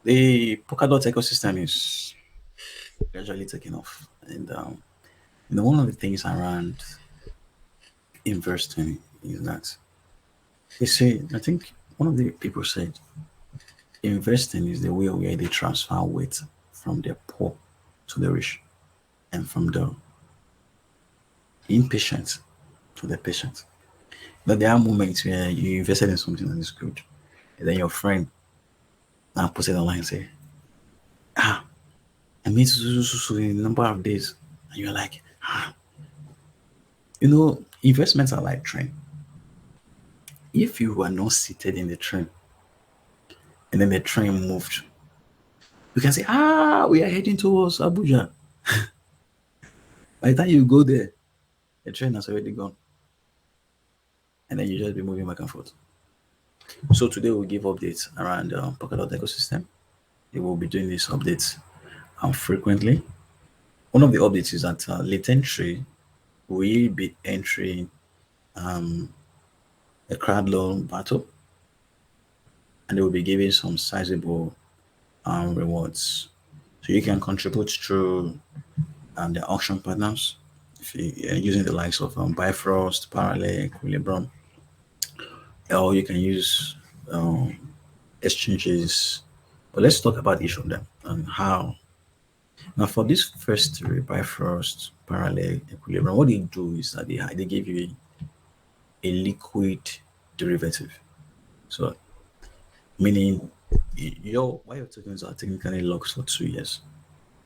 the Polkadot ecosystem is gradually taking off, and one of the things around investing is that they say, I think one of the people said, investing is the way where they transfer weight from the poor to the rich, and from the impatient to the patient. But there are moments where you invested in something that is good, and then your friend now puts it online and say, I made so in a number of days. And you're like, investments are like train. If you were not seated in the train and then the train moved, you can say, we are heading towards Abuja. By the time you go there, the train has already gone. And then you just be moving back and forth. So today we'll give updates around Polkadot ecosystem. We will be doing these updates frequently. One of the updates is that late entry will be entering a crowd loan battle, and they will be giving some sizable rewards. So you can contribute through the auction partners if you're using the likes of Bifrost, Starlay, Equilibrium, or you can use exchanges. But let's talk about each of them and how. Now, for this first three, Bifrost, Starlay, Equilibrium, what they do is that they give you a liquid derivative. So, meaning your tokens are technically locked for 2 years.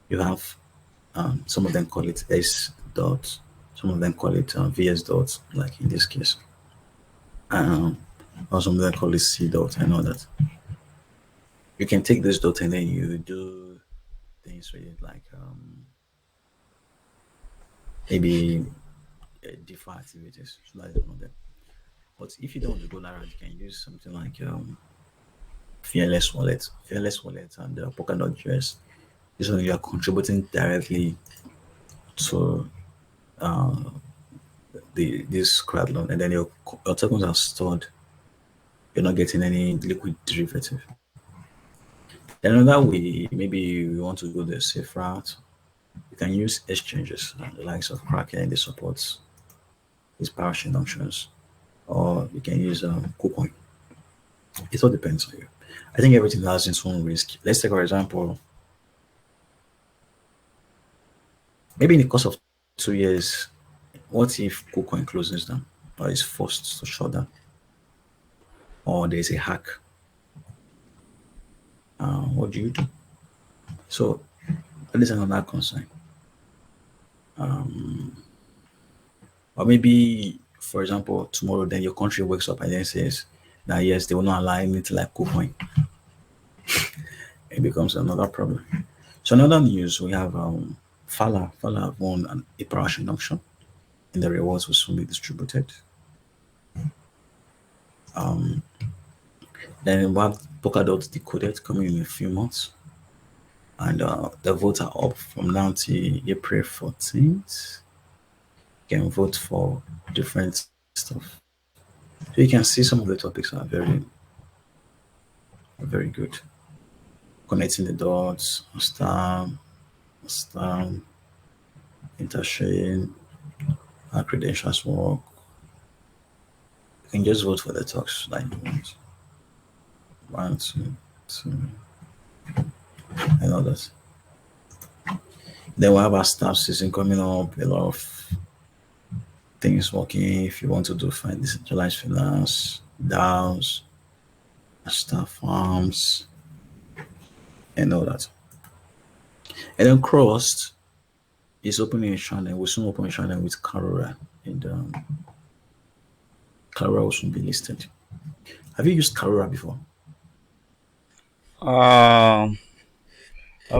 You have some of them call it S dot, some of them call it VS dot, like in this case. Or some of them call it C dot. I know that. You can take this dot and then you do things with it, like maybe DeFi activities. So that is one of them. But if you don't want to go that route, you can use something like Fearless Wallet, and Polkadot JS. This one you are contributing directly to this crowd loan, and then your tokens are stored. You're not getting any liquid derivative. Then another way, maybe you want to go the safe route, you can use exchanges, the likes of Kraken, they support these parachain options, or you can use KuCoin. It all depends on you. I think everything has its own risk. Let's take, for example, maybe in the course of 2 years, what if KuCoin closes down or is forced to shut down, or there's a hack? What do you do? So that is another concern. Or maybe, for example, tomorrow then your country wakes up and then says that yes, they will not allow anything like KuCoin. It becomes another problem. So another news, we have Phala have won a parachain auction, and the rewards will soon be distributed. Then we have Polkadot Decoded coming in a few months, and the votes are up from now to April 14th. You can vote for different stuff. So you can see some of the topics are very, very good. Connecting the dots, Astar, Interchain, our credentials work. You can just vote for the talks like you want. 1, 2, 2, and others. Then we have our staff season coming up, a lot of things working. If you want to do decentralized finance, DAOs, Astar farms, and all that. And then Crust is opening a channel. We'll soon open a channel with Karura, and Karura will soon be listed. Have you used Karura before? I've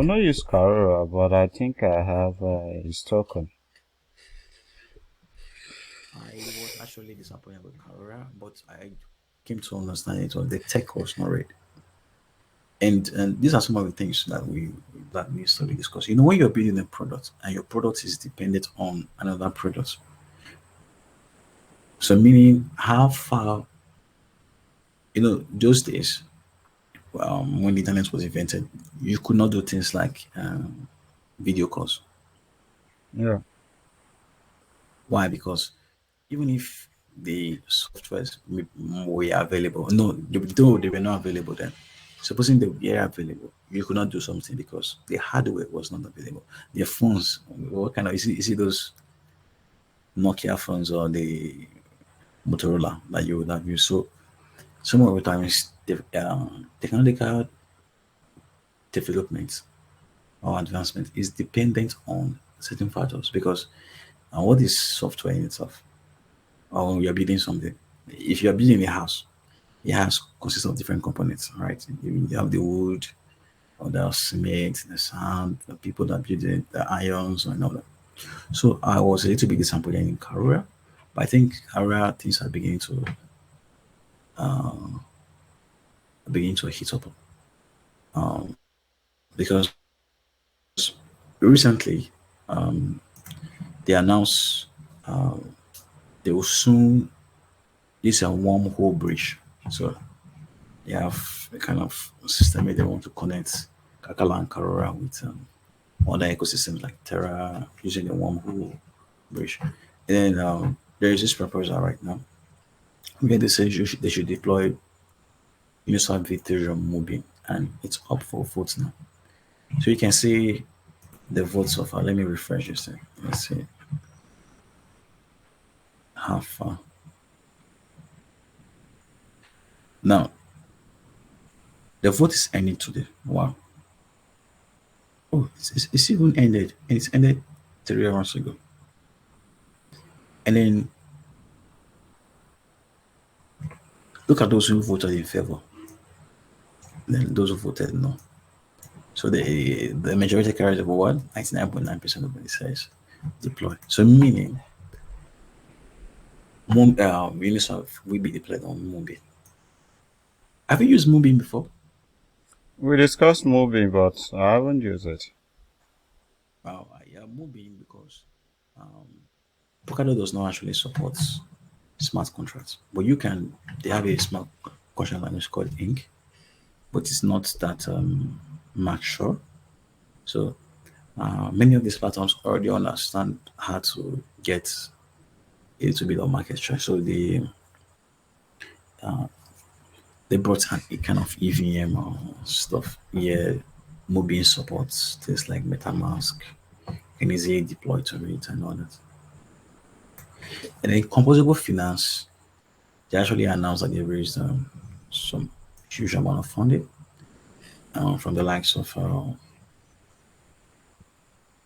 not used Karura, but I think I have his token. I was actually disappointed with Karura, but I came to understand it was the tech was not ready. And these are some of the things that needs to be discussed. When you're building a product and your product is dependent on another product, so meaning how far, those days when the internet was invented, you could not do things like video calls. Yeah. Why? Because even if the softwares were available, no, though they were not available then. Supposing they were available, you could not do something because the hardware was not available. Their phones, what kind of is it those Nokia phones or the Motorola that you would have used? So some of the times the technological development or advancement is dependent on certain factors because what is software in itself? Or you're building something. If you're building a house, it has consists of different components, right? You have the wood, or the cement, the sand, the people that build it, the ions, and all that. So I was a little bit disappointed in Karura, but I think Karura things are beginning to heat up because recently they announced they will soon this a wormhole bridge. So they have a kind of system where they want to connect Acala and Karura with other ecosystems like Terra using the wormhole bridge. And then there is this proposal right now where they say they should deploy Uniswap Ethereum Moonbeam, and it's up for votes now. So you can see the votes so far. Let me refresh this thing. Let's see how far. Now, the vote is ending today. Wow. Oh, it's even ended. And it's ended 3 hours ago. And then look at those who voted in favor. Then those who voted no. So the majority carries over what? 99.9% of what it says deploy. So meaning Uniswap will be deployed on Moonbeam. Have you used Moonbeam before? We discussed moving, but I haven't used it. Wow, yeah, Moonbeam because um, Polkadot does not actually support smart contracts, but you can. They have a smart contract language called Ink, but it's not that mature. So many of these platforms already understand how to get a little bit of market share. So they brought a kind of EVM stuff. Yeah, Moonbeam supports things like MetaMask and easily deploy to it and all that. And then Composable Finance, they actually announced that they raised some huge amount of funding from the likes of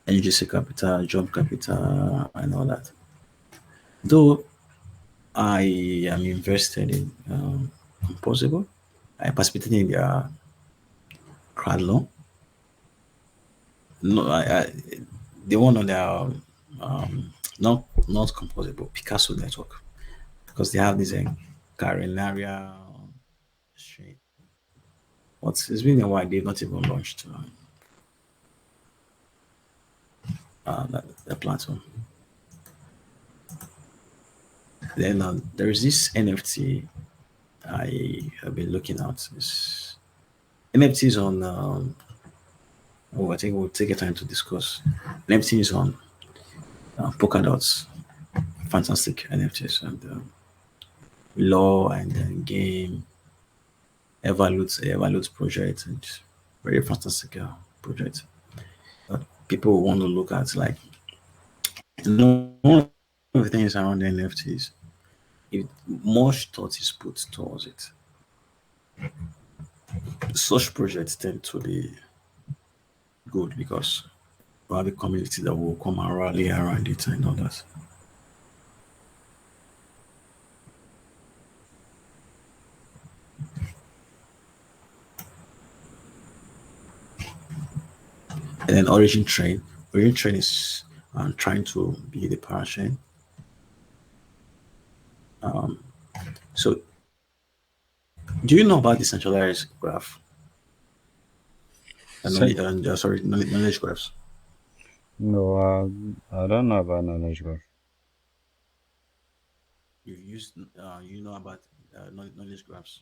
NGC Capital, Job Capital, and all that. Though I am invested in Composable, I participated in their crowd loan. No, the one on their not Composable, Picasso network, because they have this Carinaria stream. But it's been a while, they've not even launched the platform. Then there's this NFT I have been looking at. This NFTs on, oh, I think we'll take a time to discuss. NFTs on Polkadot's fantastic NFTs and law and game EVRLOOT project and very fantastic project that people want to look at. Like, one of the things around the NFTs, if much thought is put towards it, such projects tend to be good because we have a community that will come and rally around it and all that. And then Origin Train is trying to be the parachain. So, do you know about decentralized graph? Say, Sorry, knowledge graphs. no, I don't know about knowledge graph. You've used, you know about knowledge graphs.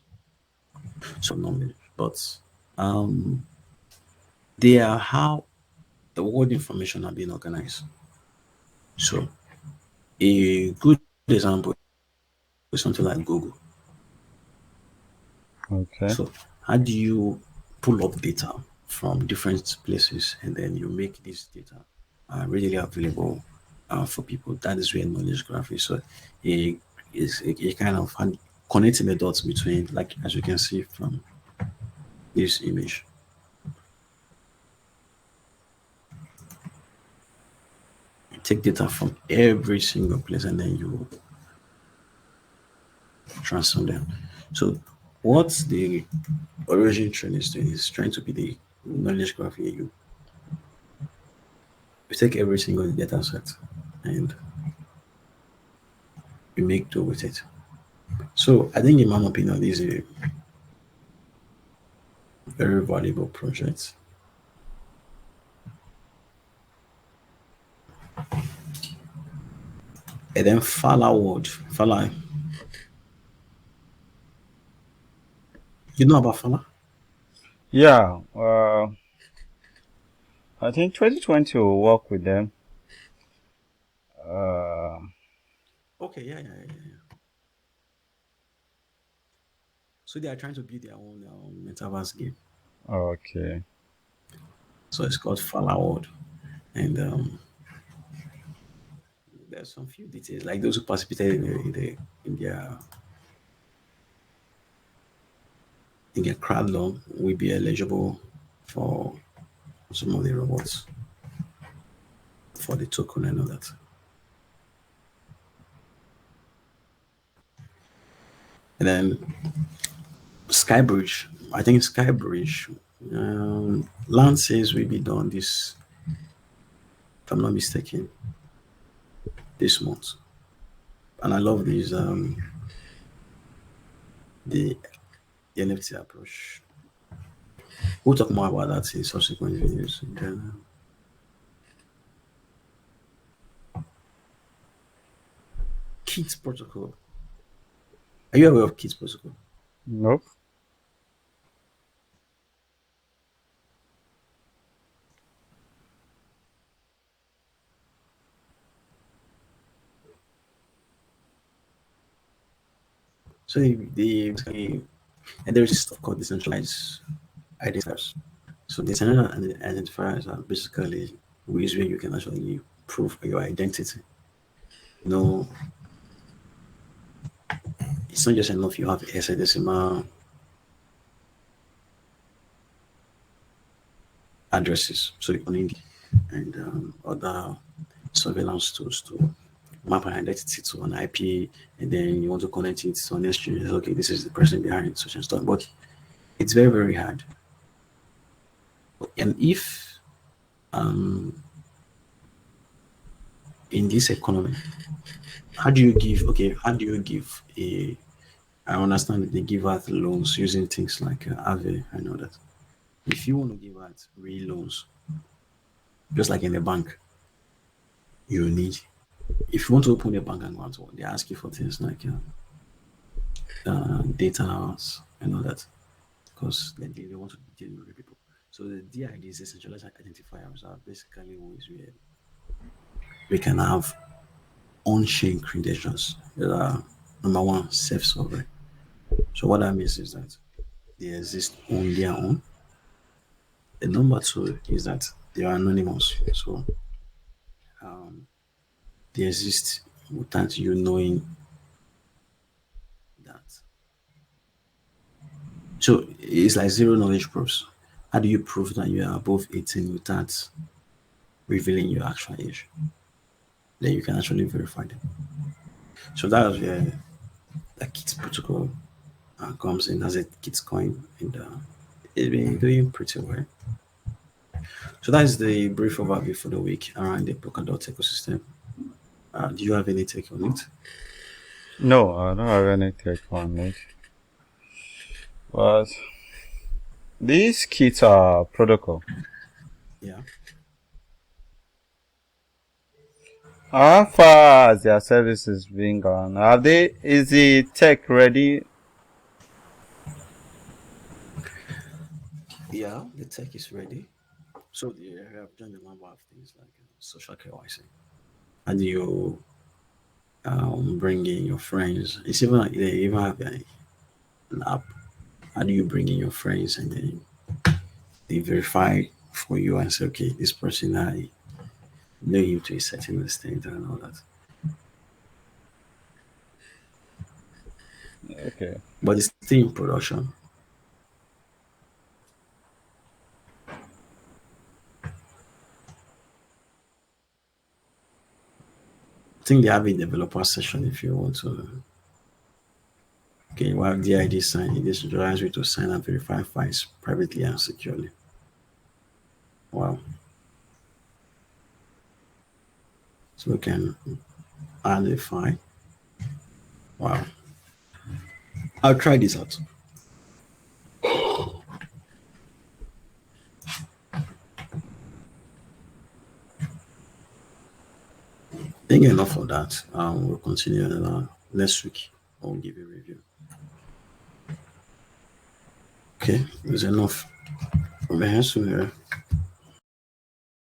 So knowledge, but They are how the world information are being organized. So a good example is something like Google. Okay. So how do you pull up data from different places and then you make this data readily available for people? That is where knowledge graph is. So a is a kind of connecting the dots between, like as you can see from this image. You take data from every single place and then you transform them. So what the Origintrail is doing is trying to be the knowledge graph here. You take every single data set and you make do with it. So I think in my opinion, this is a very valuable project. And then Phala, you know about Phala? Yeah. I think 2020 will work with them. Okay, yeah. So they are trying to build their own metaverse game. Okay. So it's called Phala World. And there's some few details, like those who participated in their crowd loan will be eligible for some of the rewards for the token and all that. And then skybreach, I think skybreach, Lance says will be done this, if I'm not mistaken, this month. And I love these the NFT approach. We'll talk more about that in subsequent videos. And then, Kit protocol. Are you aware of Kit protocol? Nope. So and there's stuff called decentralized identifiers. So decentralized identifiers are basically ways where you can actually prove your identity. No, it's not just enough you have hexadecimal addresses. So you need and other surveillance tools to map an identity to an IP, and then you want to connect it to an exchange. Okay, this is the person behind such and stuff. But it's very, very hard. And if in this economy, how do you give? Okay, how do you give a? I understand that they give out loans using things like Aave. I know that. If you want to give out real loans, just like in the bank, you need. If you want to open a bank account, they ask you for things like data and all that, because they want to deal with people. So the DIDs, decentralized identifiers, are basically ways where we can have on-chain credentials that are, number one, self-sovereign. So what that means is that they exist on their own. The number two is that they are anonymous. So they exist without you knowing that. So it's like zero knowledge proofs. How do you prove that you are above 18 without revealing your actual age? Then you can actually verify them. So that's where the Kit protocol comes in as a Kit coin, and it's been doing pretty well. So that is the brief overview for the week around the Polkadot ecosystem. Do you have any take on it? No, I don't have any take on it. But these kits are protocol. Yeah. How far has their services been gone? Are they? Is the tech ready? Yeah, the tech is ready. So they have done a number of things like social KYC. How do you bring in your friends? It's even like they even have an app. How do you bring in your friends and then they verify for you and say, okay, this person I know him to a certain extent and all that. Okay. But it's still in production. I think they have a developer session if you want to. Okay, you have DID sign. This allows you to sign and verify files privately and securely. Wow. So we can add a file. Wow. I'll try this out. Thank you enough for that. We'll continue next week. I'll give you a review. Okay, there's enough from the here.